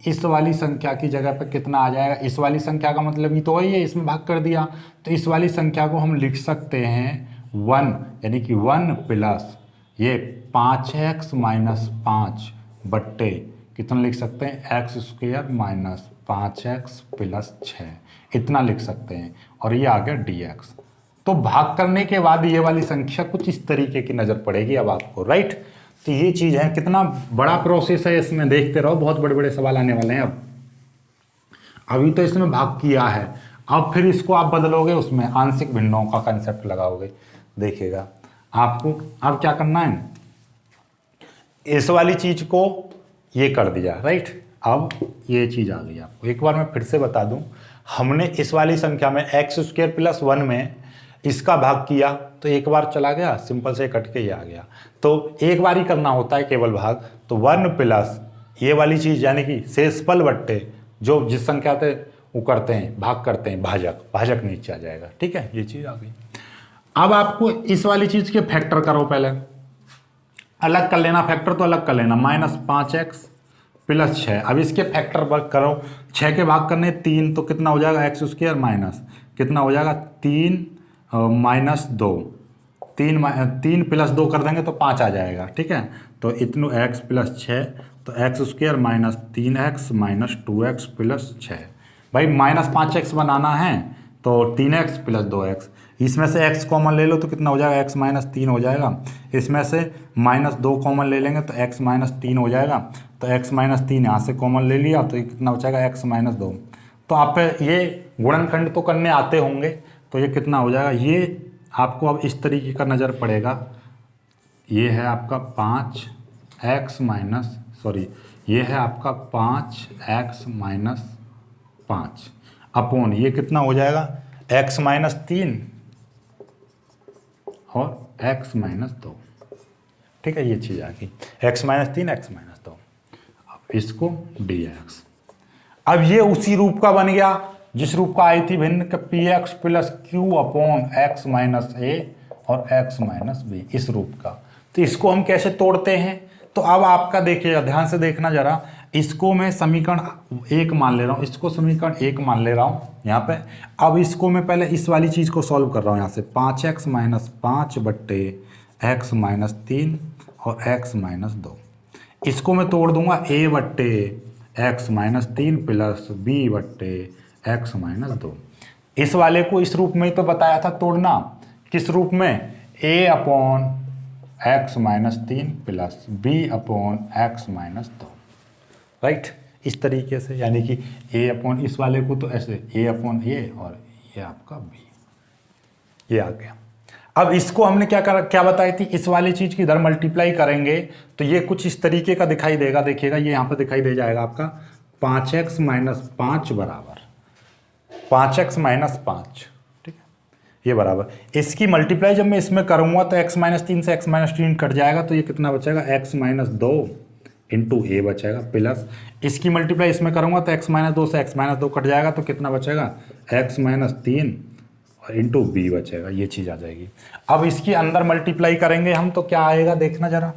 Speaker 1: इस वाली संख्या की जगह पर कितना आ जाएगा, इस वाली संख्या का मतलब ये तो वही है, इसमें भाग कर दिया, तो इस वाली संख्या को हम लिख सकते हैं 1, यानी कि 1 प्लस ये 5x माइनस 5 बट्टे कितना लिख सकते हैं, x square minus 5x plus 6, इतना लिख सकते हैं। और ये आ गया dx। तो भाग करने के बाद ये वाली संख्या कुछ इस तरीके की नज़र पड़ेगी अब आपको, राइट। तो ये चीज़ है, कितना बड़ा प्रोसेस है इसमें, देखते रहो, बहुत बड़े बड़े सवाल आने वाले हैं। अब अभी तो इसमें भाग किया है, अब फिर इसको आप बदलोगे, उसमें आंशिक भिन्नों का कंसेप्ट लगाओगे, देखिएगा आपको। अब क्या करना है, इस वाली चीज़ को ये कर दिया, राइट। अब ये चीज़ आ गई आपको। एक बार मैं फिर से बता दूं, हमने इस वाली संख्या में एक्स स्क्वायर प्लस 1 में इसका भाग किया तो एक बार चला गया, सिंपल से कट के ये आ गया। तो एक बार ही करना होता है केवल भाग। तो 1 प्लस ये वाली चीज़ यानी कि शेषफल बट्टे जो जिस संख्या से वो करते हैं, भाग करते हैं, भाजक नीचे आ जाएगा, ठीक है। ये चीज़ आ गई। अब आपको इस वाली चीज़ के फैक्टर करो, पहले अलग कर लेना, फैक्टर तो अलग कर लेना, -5x प्लस 6। अब इसके फैक्टर वर्क करो, 6 के भाग करने 3, तो कितना हो जाएगा, एक्स स्क्वायर माइनस कितना हो जाएगा 3 माइनस 2, 3 प्लस 2 कर देंगे तो 5 आ जाएगा, ठीक है। तो इतनों x प्लस 6, तो x square minus 3x minus 2x plus 6। भाई -5x बनाना है तो 3x प्लस 2x, इसमें से x कॉमन ले लो तो कितना हो जाएगा, x माइनस 3 हो जाएगा। इसमें से -2 कॉमन ले लेंगे तो x माइनस 3 हो जाएगा। तो x माइनस 3 यहाँ से कॉमन ले लिया तो ये कितना बचेगा, x माइनस 2। तो आप ये गुणनखंड तो करने आते होंगे, तो ये कितना हो जाएगा, ये आपको अब इस तरीके का नज़र पड़ेगा। ये है आपका 5x माइनस, सॉरी ये है आपका 5x माइनस 5 अपॉन ये कितना हो जाएगा, x माइनस 3 और x माइनस 2, ठीक है। ये चीज़ आ गई, x माइनस 3 x माइनस 2। अब इसको dx। अब ये उसी रूप का बन गया जिस रूप का आई थी भिन्न, p x plus q upon x minus a और एक्स माइनस बी, इस रूप का। तो इसको हम कैसे तोड़ते हैं, तो अब आपका देखिएगा, ध्यान से देखना जरा। इसको मैं समीकरण 1 मान ले रहा हूँ, इसको समीकरण 1 मान ले रहा हूँ यहाँ पे। अब इसको मैं पहले इस वाली चीज़ को सॉल्व कर रहा हूँ यहाँ से, 5x माइनस 5 बट्टे एक्स माइनस 3 और एक्स माइनस 2। इसको मैं तोड़ दूंगा a बट्टे एक्स माइनस 3 प्लस बी बट्टे एक्स माइनस 2। इस वाले को इस रूप में ही तो बताया था तोड़ना, किस रूप में, a upon x minus 3 plus B upon x minus 2, right. इस तरीके से, यानी कि a अपॉन इस वाले को तो ऐसे a अपॉन a और ये आपका b, ये आ गया। अब इसको हमने क्या बताई थी, इस वाली चीज की इधर मल्टीप्लाई करेंगे तो ये कुछ इस तरीके का दिखाई देगा, देखिएगा ये यहाँ पर दिखाई दे जाएगा आपका 5x माइनस 5 बराबर 5x माइनस 5, ठीक है, ये बराबर। इसकी मल्टीप्लाई जब मैं इसमें करूँगा तो x माइनस 3 से x माइनस 3 कट जाएगा, तो ये कितना बचेगा, x माइनस 2 इंटू ए बचेगा, प्लस इसकी मल्टीप्लाई इसमें करूँगा तो x माइनस 2 से x माइनस 2 कट जाएगा, तो कितना बचेगा, x माइनस 3 और इंटू बी बचेगा, ये चीज़ आ जाएगी। अब इसकी अंदर मल्टीप्लाई करेंगे हम तो क्या आएगा, देखना जरा।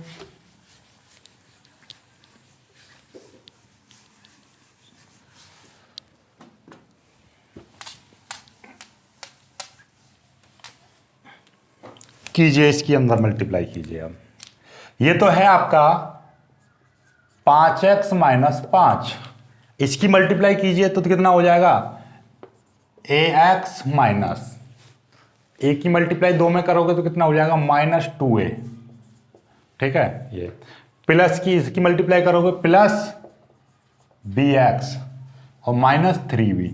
Speaker 1: कीजिए, इसकी अंदर मल्टीप्लाई कीजिए। अब ये तो है आपका 5x माइनस 5, इसकी मल्टीप्लाई कीजिए तो कितना हो जाएगा, ax माइनस, ए की मल्टीप्लाई 2 में करोगे तो कितना हो जाएगा, -2a, ठीक है। ये प्लस की इसकी मल्टीप्लाई करोगे प्लस bx और -3b,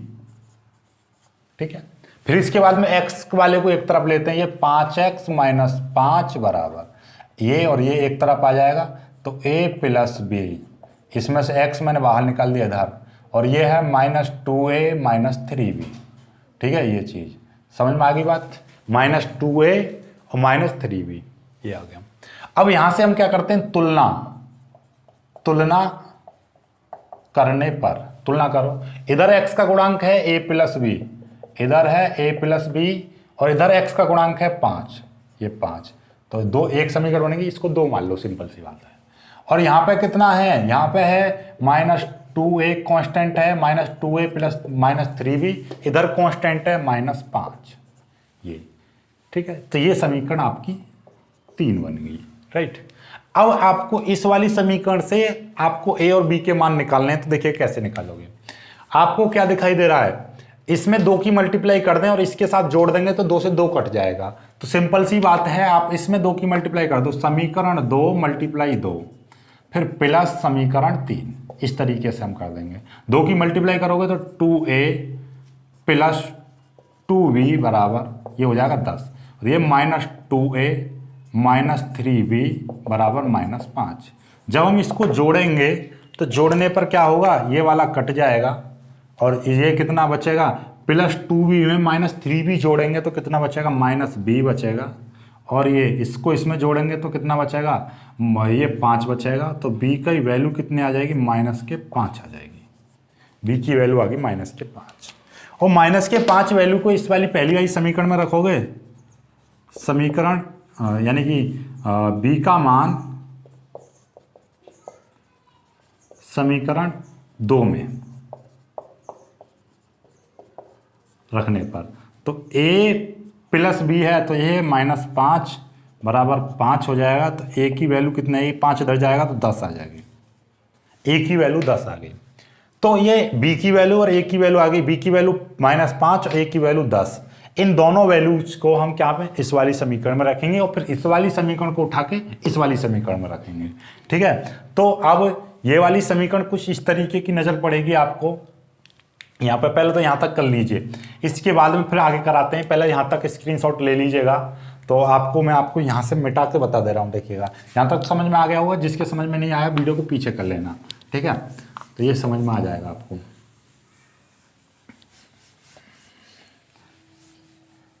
Speaker 1: ठीक है। फिर इसके बाद में x वाले को एक तरफ लेते हैं, ये 5x माइनस 5 बराबर ये और ये एक तरफ आ जाएगा, तो a प्लस b, इसमें से x मैंने बाहर निकाल दिया इधर, और ये है -2a माइनस 3b, ठीक है। ये चीज़ समझ में आ गई बात, -2a और -3b, ये आ गया। अब यहां से हम क्या करते हैं, तुलना करने पर, तुलना करो, इधर x का गुणांक है a प्लस बी, इधर है a प्लस बी और इधर x का गुणांक है 5, ये 5, तो दो एक समीकरण बनेगी, इसको 2 मान लो, सिंपल सी बात है। और यहाँ पे कितना है, यहाँ पे है -2a कांस्टेंट है, -2a प्लस -3b, इधर कांस्टेंट है -5, ये ठीक है। तो ये समीकरण आपकी 3 बन गई, राइट। अब आपको इस वाली समीकरण से आपको a और b के मान निकालने हैं, तो देखिए कैसे निकालोगे। आपको क्या दिखाई दे रहा है, इसमें 2 की मल्टीप्लाई कर दें और इसके साथ जोड़ देंगे तो 2 से 2 कट जाएगा। तो सिंपल सी बात है, आप इसमें 2 की मल्टीप्लाई कर दो, समीकरण 2 × 2, फिर प्लस समीकरण 3, इस तरीके से हम कर देंगे। 2 की मल्टीप्लाई करोगे तो 2a प्लस 2b बराबर ये हो जाएगा 10, और ये -2a -3b बराबर -5। जब हम इसको जोड़ेंगे तो जोड़ने पर क्या होगा, ये वाला कट जाएगा और ये कितना बचेगा, +2b में -3b जोड़ेंगे तो कितना बचेगा, -b बचेगा, और ये इसको इसमें जोड़ेंगे तो कितना बचेगा, ये 5 बचेगा। तो b की वैल्यू कितनी आ जाएगी, -5 आ जाएगी। b की वैल्यू आ गई -5, और -5 वैल्यू को इस वाली पहली वाली समीकरण में रखोगे, समीकरण यानी कि b का मान समीकरण 2 में रखने पर, तो a प्लस b है, तो ये -5 बराबर 5 हो जाएगा। तो a की वैल्यू कितनी आएगी, 5 इधर जाएगा तो 10 आ जाएगी, a की वैल्यू 10 आ गई। तो ये b की वैल्यू और a की वैल्यू आ गई, b की वैल्यू -5 और a की वैल्यू 10। इन दोनों वैल्यूज को हम क्या पे, इस वाली समीकरण में रखेंगे और फिर इस वाली समीकरण को उठा के इस वाली समीकरण में रखेंगे, ठीक है। तो अब ये वाली समीकरण कुछ इस तरीके की नजर पड़ेगी आपको। यहाँ पे पहले तो यहाँ तक कर लीजिए, इसके बाद में फिर आगे कराते हैं। पहले यहाँ तक स्क्रीनशॉट ले लीजिएगा, तो मैं आपको यहाँ से मिटा के बता दे रहा हूँ। देखिएगा यहाँ तक समझ में आ गया होगा, जिसके समझ में नहीं आया वीडियो को पीछे कर लेना, ठीक है। तो ये समझ में आ जाएगा आपको।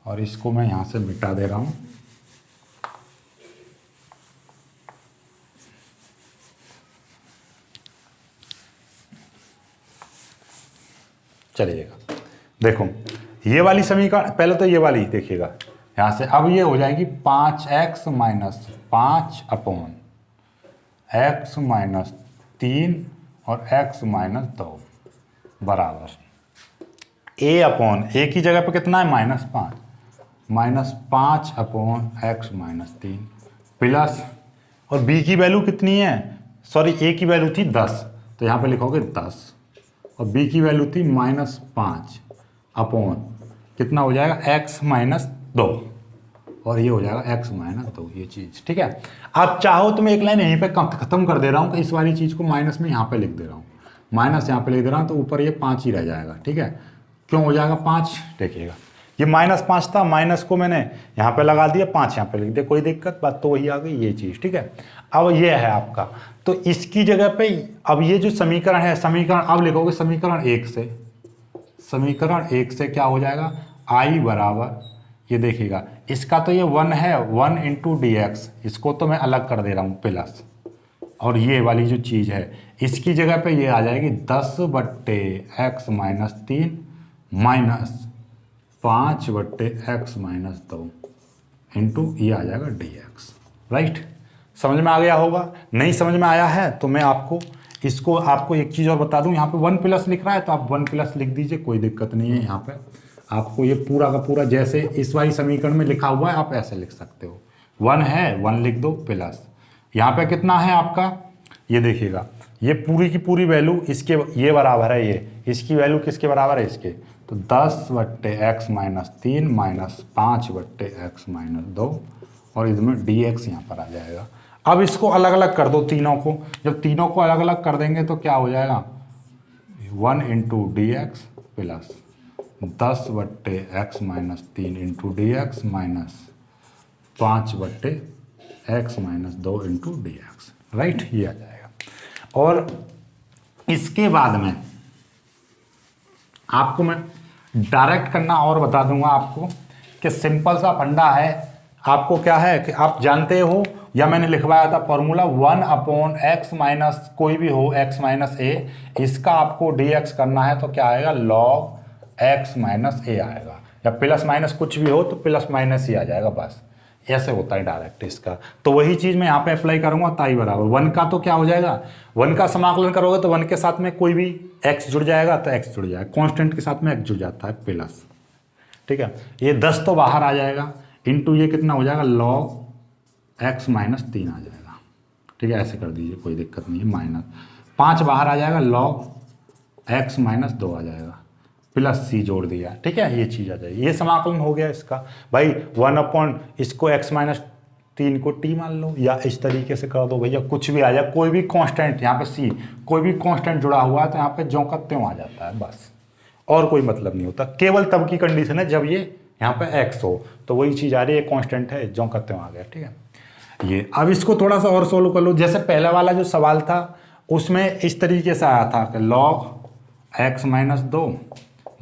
Speaker 1: और इसको मैं यहाँ से मिटा दे रहा हूँ। चलिएगा, देखो ये वाली समीकरण, पहले तो ये वाली देखिएगा यहाँ से, अब ये हो जाएगी 5x - 5 अपॉन x - 3 और x - 2 बराबर a अपॉन, a की जगह पे कितना है, -5, -5 अपॉन x - 3 प्लस, और b की वैल्यू कितनी है, सॉरी a की वैल्यू थी 10, तो यहाँ पे लिखोगे 10, और b की वैल्यू थी -5 अपॉन कितना हो जाएगा, x - 2, और ये हो जाएगा x - 2, ये चीज़, ठीक है। आप चाहो तो मैं एक लाइन यहीं पे ख़त्म कर दे रहा हूँ कि इस वाली चीज़ को माइनस में यहाँ पे लिख दे रहा हूँ, माइनस यहाँ पे लिख दे रहा हूँ, तो ऊपर ये 5 ही रह जाएगा, ठीक है। क्यों हो जाएगा 5, देखिएगा ये -5 था, माइनस को मैंने यहाँ पे लगा दिया, 5 यहाँ पे लिख दिया, कोई दिक्कत, बात तो वही आ गई, ये चीज़, ठीक है। अब ये है आपका, तो इसकी जगह पे अब ये जो समीकरण है, समीकरण अब लिखोगे समीकरण 1 से, समीकरण 1 से क्या हो जाएगा, i बराबर, ये देखिएगा इसका तो ये 1 है, 1 × dx, इसको तो मैं अलग कर दे रहा हूँ प्लस, और ये वाली जो चीज़ है इसकी जगह पे ये आ जाएगी 10/x - 3 माइनस 5/x - 2 इंटू ये आ जाएगा dx, राइट। समझ में आ गया होगा, नहीं समझ में आया है तो मैं आपको एक चीज़ और बता दूं, यहाँ पे 1+ लिख रहा है तो आप 1+ लिख दीजिए, कोई दिक्कत नहीं है। यहाँ पे आपको ये पूरा का पूरा जैसे इस वाली समीकरण में लिखा हुआ है आप ऐसे लिख सकते हो, 1 है 1 लिख दो प्लस, यहाँ पे कितना है आपका, ये देखिएगा ये पूरी की पूरी वैल्यू इसके ये बराबर है, ये इसकी वैल्यू किसके बराबर है, इसके, तो 10/x - 3 माइनस 5/x - 2, और इसमें dx यहाँ पर आ जाएगा। अब इसको अलग अलग कर दो तीनों को, जब तीनों को अलग अलग कर देंगे तो क्या हो जाएगा, 1 × dx plus 10/x - 3 into dx minus 5/x - 2 into dx, right, ये आ जाएगा। और इसके बाद में आपको मैं डायरेक्ट करना और बता दूंगा आपको कि सिंपल सा फंडा है। आपको क्या है कि आप जानते हो, या मैंने लिखवाया था फॉर्मूला 1/x माइनस कोई भी हो x - a, इसका आपको dx करना है तो क्या आएगा, log एक्स माइनस ए आएगा, या प्लस माइनस कुछ भी हो तो प्लस माइनस ही आ जाएगा, बस ऐसे होता है डायरेक्ट इसका। तो वही चीज़ मैं यहाँ पे अप्लाई करूँगा, ताई बराबर 1 का तो क्या हो जाएगा, 1 का समाकलन करोगे तो 1 के साथ में कोई भी x जुड़ जाएगा तो x जुड़ जाएगा, कांस्टेंट के साथ में x जुड़ जाता है प्लस, ठीक है। ये 10 तो बाहर आ जाएगा, इंटू ये कितना हो जाएगा log x माइनस 3 आ जाएगा, ठीक है। ऐसे कर दीजिए, कोई दिक्कत नहीं है। माइनस 5 बाहर आ जाएगा, log x माइनस 2 आ जाएगा, प्लस सी जोड़ दिया, ठीक है। ये चीज़ आ जाएगी, ये समाकलन हो गया इसका भाई। 1 इसको x माइनस 3 को t मान लो, या इस तरीके से कर दो भैया, कुछ भी आ जाए, कोई भी कांस्टेंट यहाँ पे c, कोई भी कांस्टेंट जुड़ा हुआ है तो यहाँ पे ज्यों का त्यों आ जाता है, बस और कोई मतलब नहीं होता। केवल तब की कंडीशन है जब ये यहाँ पे x हो, तो वही चीज़ आ रही है, कांस्टेंट है, ज्यों का त्यों आ गया, ठीक है। ये अब इसको थोड़ा सा और सोल्व कर लो। जैसे पहला वाला जो सवाल था उसमें इस तरीके से आया था कि log x minus 2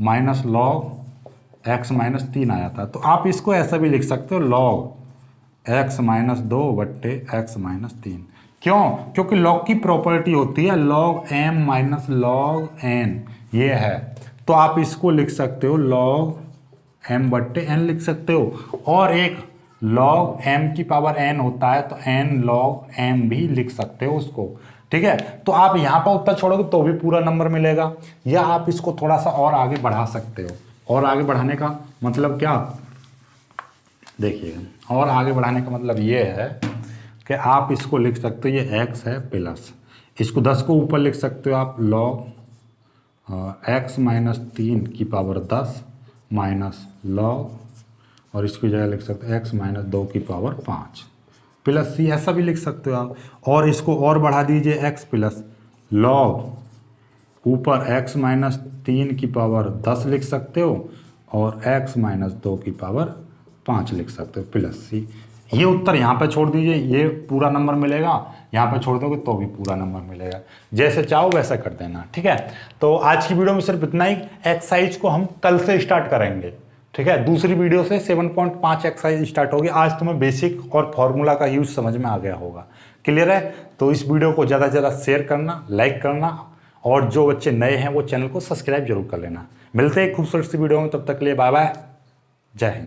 Speaker 1: minus log x minus 3 आया था, तो आप इसको ऐसा भी लिख सकते हो log x माइनस 2 बट्टे x माइनस 3। क्यों? क्योंकि log की प्रॉपर्टी होती है log m minus log n, ये है, तो आप इसको लिख सकते हो log m बट्टे n लिख सकते हो, और एक log m की पावर n होता है तो n log m भी लिख सकते हो उसको, ठीक है। तो आप यहाँ पर उत्तर छोड़ोगे तो भी पूरा नंबर मिलेगा, या आप इसको थोड़ा सा और आगे बढ़ा सकते हो। और आगे बढ़ाने का मतलब क्या, देखिए, और आगे बढ़ाने का मतलब ये है कि आप इसको लिख सकते हो, ये x है प्लस, इसको 10 को ऊपर लिख सकते हो आप log x माइनस 3 की पावर 10 माइनस log, और इसकी जगह लिख सकते हो x माइनस 2 की पावर 5 प्लस सी, ऐसा भी लिख सकते हो आप। और इसको और बढ़ा दीजिए, x प्लस log ऊपर x माइनस 3 की पावर 10 लिख सकते हो, और x माइनस 2 की पावर 5 लिख सकते हो प्लस सी। ये उत्तर यहाँ पे छोड़ दीजिए, ये पूरा नंबर मिलेगा, यहाँ पे छोड़ दोगे तो भी पूरा नंबर मिलेगा। जैसे चाहो वैसा कर देना, ठीक है। तो आज की वीडियो में सिर्फ इतना ही। एक्सरसाइज को हम कल से स्टार्ट करेंगे, ठीक है। दूसरी वीडियो से 7.5 एक्सरसाइज स्टार्ट होगी। आज तुम्हें बेसिक और फॉर्मूला का यूज समझ में आ गया होगा, क्लियर है। तो इस वीडियो को ज़्यादा से ज़्यादा शेयर करना, लाइक करना, और जो बच्चे नए हैं वो चैनल को सब्सक्राइब जरूर कर लेना। मिलते हैं खूबसूरत सी वीडियो में, तब तक के लिए बाय बाय, जय हिंद।